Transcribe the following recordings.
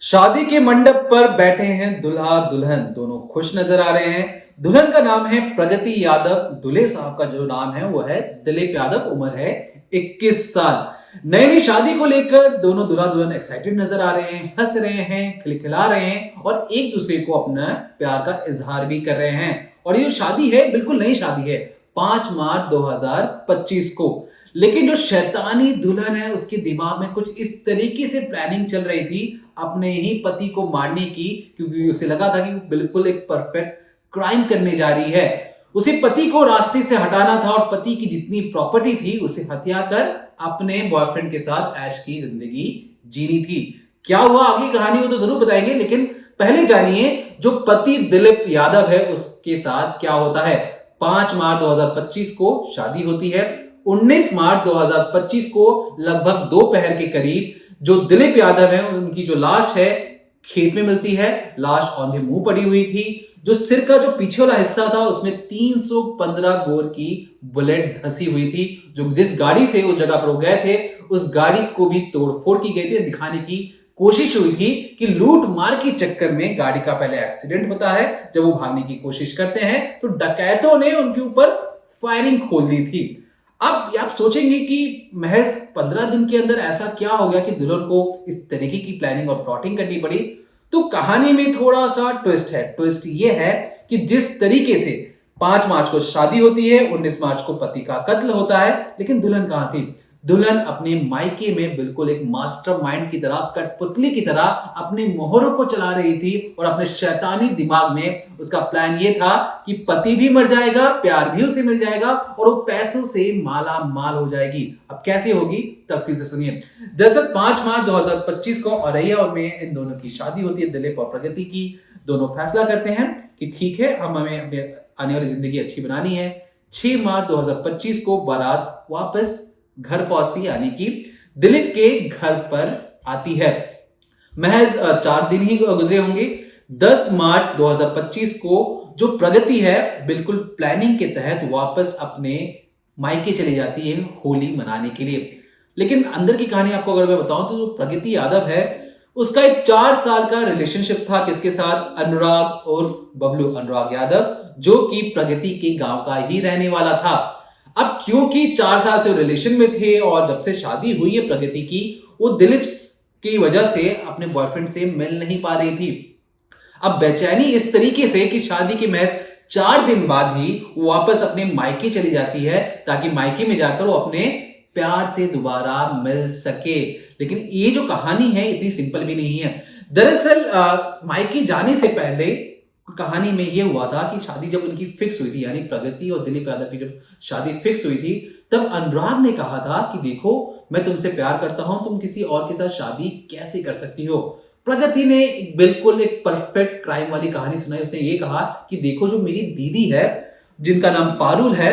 शादी के मंडप पर बैठे हैं दूल्हा दुल्हन, दोनों खुश नजर आ रहे हैं। दुल्हन का नाम है प्रगति यादव, दूल्हे साहब का जो नाम है वो है दिलीप यादव, उम्र है 21 साल। नई नई शादी को लेकर दोनों दूल्हा दुल्हन एक्साइटेड नजर आ रहे हैं, हंस रहे हैं, खिलखिला रहे हैं और एक दूसरे को अपना प्यार का इजहार भी कर रहे हैं। और ये जो शादी है बिल्कुल नई शादी है, 5 मार्च 2025 को। लेकिन जो शैतानी दुल्हन है उसके दिमाग में कुछ इस तरीके से प्लानिंग चल रही थी अपने ही पति को मारने की, क्योंकि उसे लगा था कि वो बिल्कुल एक परफेक्ट क्राइम करने जा रही है। उसे पति को रास्ते से हटाना था और पति की जितनी प्रॉपर्टी थी उसे हत्या कर अपने बॉयफ्रेंड के साथ ऐश की जिंदगी जीनी थी। क्या हुआ आगे कहानी वो तो जरूर बताएंगे, लेकिन पहले जानिए जो पति दिलीप यादव है उसके साथ क्या होता है। 5 मार्च 2025 को शादी होती है। 19 मार्च 2025 को लगभग दोपहर के करीब जो दिलीप यादव है उनकी जो लाश है खेत में मिलती है। लाश औंधे मुंह पड़ी हुई थी। जो सिर का जो पीछे वाला हिस्सा था उसमें 315 बोर की बुलेट धंसी हुई थी। जो जिस गाड़ी से उस जगह पर वो गए थे उस गाड़ी को भी तोड़फोड़ की गई थी। दिखाने की कोशिश हुई थी कि लूट मार के चक्कर में गाड़ी का पहले एक्सीडेंट होता है। जब वो भागने की कोशिश करते हैं तो डकैतों ने उनके ऊपर फायरिंग खोल दी थी। अब आप सोचेंगे कि महज 15 दिन के अंदर ऐसा क्या हो गया कि दुल्हन को इस तरीके की प्लानिंग और प्लॉटिंग करनी पड़ी। तो कहानी में थोड़ा सा ट्विस्ट है। ट्विस्ट ये है कि जिस तरीके से 5 मार्च को शादी होती है, 19 मार्च को पति का कत्ल होता है, लेकिन दुल्हन कहां थी। दुल्हन अपने मायके में बिल्कुल एक मास्टरमाइंड की तरह, कठपुतली की तरह अपने मोहरों को चला रही थी और अपने शैतानी दिमाग में उसका प्लान ये था कि पति भी मर जाएगा, प्यार भी उसे मिल जाएगा और वो पैसों से माला माल हो जाएगी। अब कैसे होगी तफसील से सुनिए। दरअसल 5 मार्च 2025 को औरैया में इन दोनों की शादी होती है, दिलीप और प्रगति की। दोनों फैसला करते हैं कि ठीक है हमें अपने आने वाली जिंदगी अच्छी बनानी है। 6 मार्च 2025 को बारात वापस घर पहुंचती, यानी कि दिलीप के घर पर आती है। महज 4 दिन ही गुजरे होंगे। 10 मार्च 2025 को जो प्रगति है बिल्कुल प्लानिंग के तहत वापस अपने मायके चली जाती है होली मनाने के लिए। लेकिन अंदर की कहानी आपको अगर मैं बताऊं तो जो प्रगति यादव है उसका एक 4 साल का रिलेशनशिप था किसके साथ, अनुराग और बबलू, अनुराग यादव, जो कि प्रगति के गांव का ही रहने वाला था। अब क्योंकि 4 साल से रिलेशन में थे और जब से शादी हुई है प्रगति की, वो दिलीप की वजह से अपने बॉयफ्रेंड से मिल नहीं पा रही थी। अब बेचैनी इस तरीके से कि शादी के महज 4 दिन बाद ही वो वापस अपने मायके चली जाती है ताकि मायके में जाकर वो अपने प्यार से दोबारा मिल सके। लेकिन ये जो कहानी है इतनी सिंपल भी नहीं है। दरअसल मायके जाने से पहले कहानी में ये हुआ था कि शादी जब उनकी फिक्स हुई थी, यानी प्रगति और दिलीप यादव की जब शादी फिक्स हुई थी, तब अनुराग ने कहा था कि देखो मैं तुमसे प्यार करता हूं, तुम किसी और के साथ शादी कैसे कर सकती हो। प्रगति ने बिल्कुल एक परफेक्ट क्राइम वाली कहानी सुनाई। उसने ये कहा कि देखो जो मेरी दीदी है जिनका नाम पारुल है,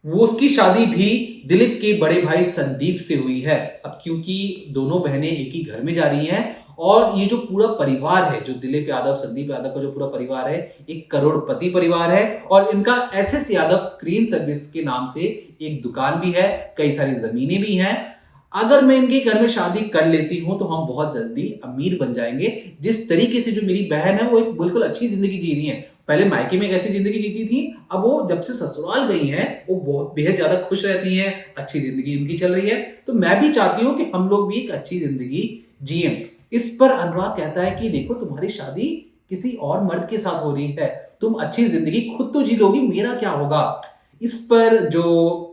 वो उसकी शादी भी दिलीप के बड़े भाई संदीप से हुई है। अब क्योंकि दोनों बहनें एक ही घर में जा रही हैं और ये जो पूरा परिवार है, जो दिलीप यादव संदीप यादव का जो पूरा परिवार है, एक करोड़पति परिवार है और इनका एसएस यादव क्रेन सर्विस के नाम से एक दुकान भी है, कई सारी जमीनें भी हैं। अगर मैं इनके घर में शादी कर लेती हूं तो हम बहुत जल्दी अमीर बन जाएंगे। जिस तरीके से जो मेरी बहन है वो एक बिल्कुल अच्छी जिंदगी जी रही है, पहले मायके में कैसी जिंदगी जीती थी, अब वो जब से ससुराल गई हैं वो बहुत बेहद ज्यादा खुश रहती हैं, अच्छी जिंदगी उनकी चल रही है। तो मैं भी चाहती हूँ कि हम लोग भी एक अच्छी जिंदगी जिए। इस पर अनुराग कहता है कि देखो तुम्हारी शादी किसी और मर्द के साथ हो रही है, तुम अच्छी जिंदगी खुद तो जी लोगी, मेरा क्या होगा। इस पर जो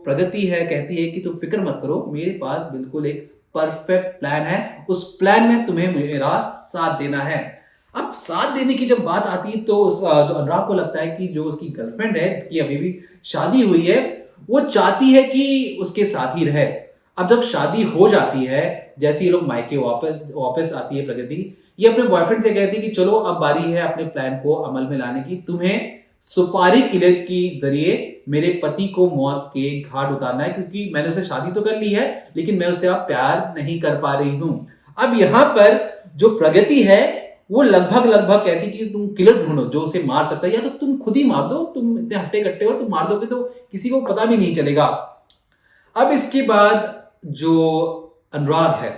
प्रगति है कहती है कि तुम फिक्र मत करो, मेरे पास बिल्कुल एक परफेक्ट प्लान है, उस प्लान में तुम्हें मेरा साथ देना है। अब साथ देने की जब बात आती तो जो अनुराग को लगता है कि जो उसकी गर्लफ्रेंड है जिसकी अभी भी शादी हुई है वो चाहती है कि उसके साथ ही रहे। अब जब शादी हो जाती है, जैसे ये लोग मायके वापस वापस आती है प्रगति, ये अपने बॉयफ्रेंड से कहती है कि चलो अब बारी है अपने प्लान को अमल में लाने की, तुम्हें सुपारी किले के जरिए मेरे पति को मौत के घाट उतारना है, क्योंकि मैंने उसे शादी तो कर ली है लेकिन मैं उससे अब प्यार नहीं कर पा रही हूं। अब यहां पर जो प्रगति है वो लगभग लगभग कहती कि तुम किलर ढूंढो जो उसे मार सकता है, या तो तुम खुद ही मार दो, तुम इतने हट्टे कट्टे हो, तुम मार दोगे तो किसी को पता भी नहीं चलेगा। अब इसके बाद जो अनुराग है,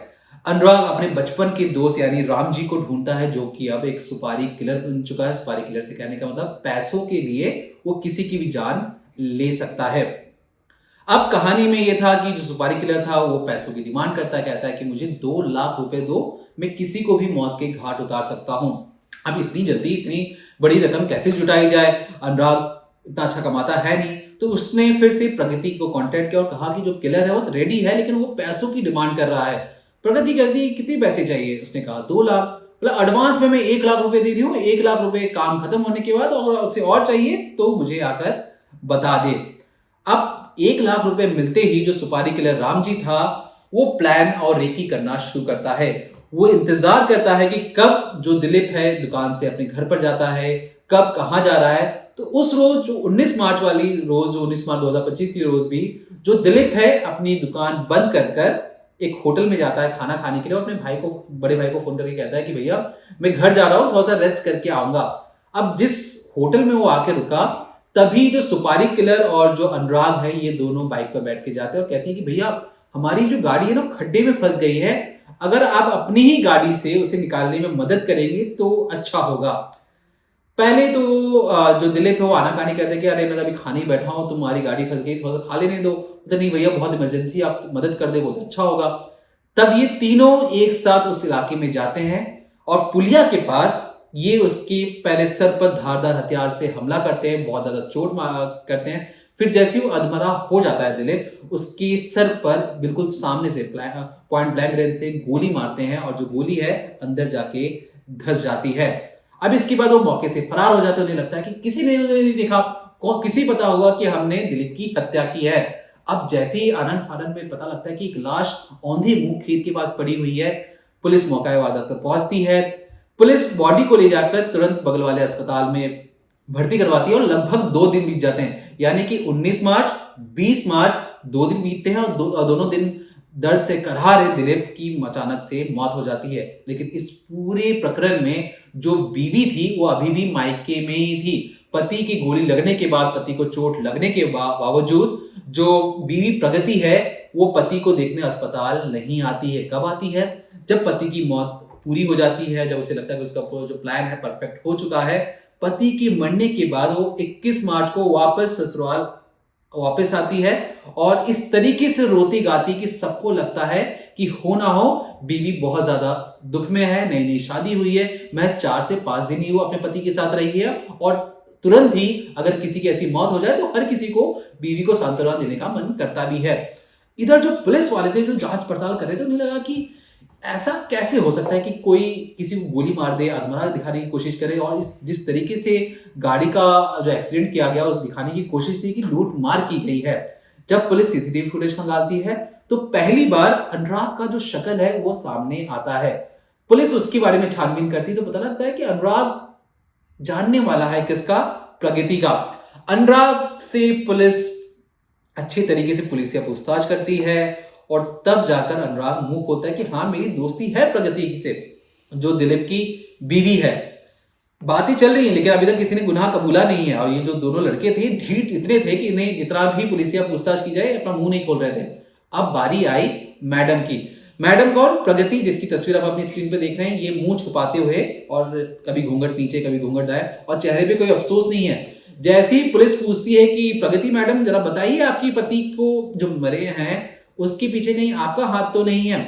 अनुराग अपने बचपन के दोस्त यानी राम जी को ढूंढता है, जो कि अब एक सुपारी किलर बन चुका है। सुपारी किलर से कहने का मतलब पैसों के लिए वो किसी की भी जान ले सकता है। अब कहानी में ये था कि जो सुपारी किलर था वो पैसों की डिमांड करता है, कहता है कि मुझे 2 लाख रुपए दो, मैं किसी को भी मौत के घाट उतार सकता हूं। अब इतनी जल्दी इतनी बड़ी रकम कैसे जुटाई जाए? अनुराग इतना अच्छा कमाता है नहीं, तो उसने फिर से प्रगति को कांटेक्ट किया और कहा कि जो किलर है वो रेडी है, लेकिन वो पैसों की डिमांड कर रहा है। प्रगति कहती कितने पैसे चाहिए? उसने कहा 2 लाख। मतलब एडवांस में मैं 1 लाख रुपए दे रही हूँ, 1 लाख रुपए काम खत्म होने के बाद, और उससे और चाहिए तो मुझे आकर बता दे। अब 1 लाख रुपए मिलते ही जो सुपारी किलर राम जी था वो प्लान और रेकी करना शुरू करता है। वो इंतजार करता है कि कब जो दिलीप है दुकान से अपने घर पर जाता है, कब कहाँ जा रहा है। तो उस रोज जो 19 मार्च वाली रोज, जो 19 मार्च 2025 की रोज भी, जो दिलीप है अपनी दुकान बंद कर कर एक होटल में जाता है खाना खाने के लिए। अपने भाई को, बड़े भाई को फोन करके कहता है कि भैया मैं घर जा रहा हूँ, थोड़ा सा रेस्ट करके आऊंगा। अब जिस होटल में वो आके रुका, तभी जो सुपारी किलर और जो अनुराग है ये दोनों बाइक पर बैठ के जाते हैं और कहते हैं कि भैया हमारी जो गाड़ी है ना खड्डे में फंस गई है, अगर आप अपनी ही गाड़ी से उसे निकालने में मदद करेंगे तो अच्छा होगा। पहले तो जो दिलीप है वो आनाकानी करते हैं कि अरे मैं अभी खाने ही बैठा हूँ, तुम्हारी गाड़ी फंस गई, थोड़ा सा खा लेने दो। तो नहीं भैया बहुत इमरजेंसी, आप मदद कर दे वो तो अच्छा होगा। तब ये तीनों एक साथ उस इलाके में जाते हैं और पुलिया के पास ये उसके पहले सर पर धारदार हथियार से हमला करते हैं, बहुत ज्यादा चोट करते हैं। फिर जैसे वो अधमरा हो जाता है दिलीप, उसके सर पर बिल्कुल सामने से पॉइंट ब्लैंक रेंज से गोली मारते हैं और जो गोली है अंदर जाके धंस जाती है। अब इसके बाद वो मौके से फरार हो जाते हैं। उन्हें लगता है कि किसी ने नहीं देखा, किसी पता होगा कि हमने दिलीप की हत्या की है। अब जैसे ही आनंद फानंद में पता लगता है कि एक लाश औंधे मुंह खेत के पास पड़ी हुई है, पुलिस मौका वारदात पर पहुंचती है। पुलिस बॉडी को ले जाकर तुरंत बगल वाले अस्पताल में भर्ती करवाती है और लगभग 2 दिन बीत जाते हैं। यानी कि 19 मार्च 20 मार्च 2 दिन बीतते हैं और दोनों दिन दर्द से करहा रहे दिलीप की अचानक से मौत हो जाती है। लेकिन इस पूरे प्रकरण में जो बीवी थी वो अभी भी मायके में ही थी। पति की गोली लगने के बाद, पति को चोट लगने के बावजूद जो बीवी प्रगति है वो पति को देखने अस्पताल नहीं आती है। कब आती है? जब पति की मौत पूरी हो जाती है, जब उसे लगता है कि उसका पूरा जो प्लान है परफेक्ट हो चुका है। पति के मरने के बाद वो 21 मार्च को वापस ससुराल वापस आती है और इस तरीके से रोती गाती कि सबको लगता है कि हो ना हो बीवी बहुत ज्यादा दुख में है, नई नई शादी हुई है, मैं 4 से 5 दिन ही वो अपने पति के साथ रही है और तुरंत ही अगर किसी की ऐसी मौत हो जाए तो हर किसी को बीवी को सांत्वना देने का मन करता भी है। इधर जो पुलिस वाले थे जो जांच पड़ताल कर रहे थे, उन्हें लगा कि ऐसा कैसे हो सकता है कि कोई किसी को गोली मार दे, अधमरा दिखाने की कोशिश करे, और इस जिस तरीके से गाड़ी का जो एक्सीडेंट किया गया उस दिखाने की कोशिश थी कि लूट मार की गई है। जब पुलिस सीसीटीवी फुटेज खंगालती है तो पहली बार अनुराग का जो शक्ल है वो सामने आता है। पुलिस उसके बारे में छानबीन करती तो पता लगता है कि अनुराग जानने वाला है किसका? प्रगति का। अनुराग से पुलिस अच्छे तरीके से पुलिसिया पूछताछ करती है और तब जाकर अनुराग मुंह खोलता है कि हाँ मेरी दोस्ती है प्रगति से, जो दिलीप की बीवी है। बातें चल रही है लेकिन अभी तक किसी ने गुनाह कबूला नहीं है। और ये जो दोनों लड़के थे ढीठ इतने थे कि इन्हें जितना भी पुलिसिया पूछताछ की जाए अपना मुंह नहीं खोल रहे थे। अब बारी आई मैडम की। मैडम कौन? प्रगति, जिसकी तस्वीर आप अपनी स्क्रीन पे देख रहे हैं। ये मुंह छुपाते हुए और कभी घूंघट नीचे कभी घूंघट दाएं और चेहरे पे कोई अफसोस नहीं है। जैसे ही पुलिस पूछती है कि प्रगति मैडम जरा बताइए आपकी पति को जो मरे हैं उसके पीछे कहीं आपका हाथ तो नहीं है?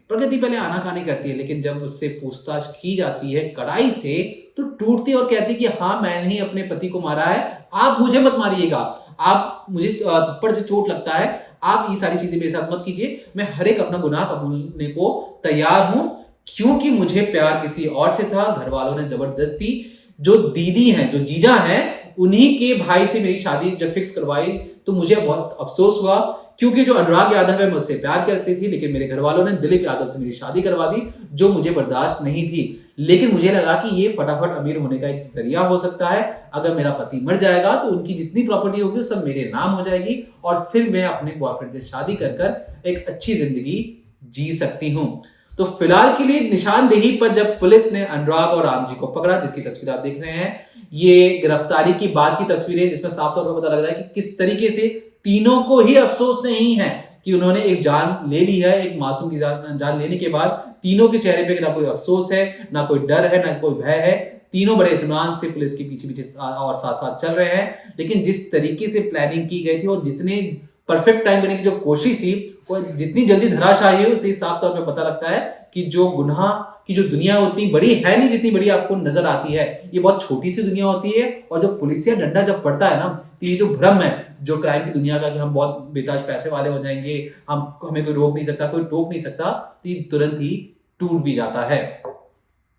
प्रगति पहले आनाकानी करती है लेकिन जब उससे पूछताछ की जाती है कड़ाई से तो टूटती और कहती है कि हाँ मैंने ही अपने पति को मारा है, आप मुझे मत मारिएगा, आप मुझे थप्पड़ से चोट लगता है, आप ये सारी चीजें मेरे साथ मत कीजिए, मैं हर एक अपना गुनाह कबूलने को तैयार हूं, क्योंकि मुझे प्यार किसी और से था। घर वालों ने जबरदस्ती, जो दीदी हैं जो जीजा हैं उन्हीं के भाई से मेरी शादी जब फिक्स करवाई तो मुझे बहुत अफसोस हुआ, क्योंकि जो अनुराग यादव है मुझसे प्यार करती थी लेकिन मेरे घर वालों ने दिलीप यादव से मेरी शादी करवा दी, जो मुझे बर्दाश्त नहीं थी। लेकिन मुझे लगा कि ये फटाफट अमीर होने का एक जरिया हो सकता है। अगर मेरा पति मर जाएगा तो उनकी जितनी प्रॉपर्टी होगी सब मेरे नाम हो जाएगी और फिर मैं अपने बॉयफ्रेंड से शादी कर कर एक अच्छी जिंदगी जी सकती हूँ। तो फिलहाल के लिए निशानदेही पर जब पुलिस ने अनुराग और राम जी को पकड़ा, जिसकी तस्वीर आप देख रहे हैं, ये गिरफ्तारी की बाद की तस्वीरें जिसमें साफ तौर पर पता लग रहा है कि किस तरीके से तीनों को ही अफसोस नहीं है कि उन्होंने एक जान ले ली है, एक मासूम की जान लेने के बाद तीनों के चेहरे पे ना कोई अफ़सोस है, ना कोई डर है, ना कोई भय है। तीनों बड़े इत्मीनान से पुलिस के पीछे-पीछे और साथ-साथ चल रहे हैं। लेकिन जिस तरीके से प्लानिंग की गई थी और जितने परफेक्ट टाइम देने की जो कोशिश थी, वो जितनी जल्दी धराशायी हुई, उससे साफ तौर पे पता लगता है कि जो गुनाह की जो दुनिया उतनी बड़ी है नहीं जितनी बड़ी आपको नज़र आती है। ये बहुत छोटी-सी दुनिया होती है और जो पुलिसिया डंडा जब पड़ता है ना, तो ये जो भ्रम है, जो क्राइम की दुनिया का कि हम बहुत बेताज पैसे वाले हो जाएँगे, हमें कोई रोक नहीं सकता, कोई टोक नहीं सकता, तो ये तुरंत ही टूट भी जाता है।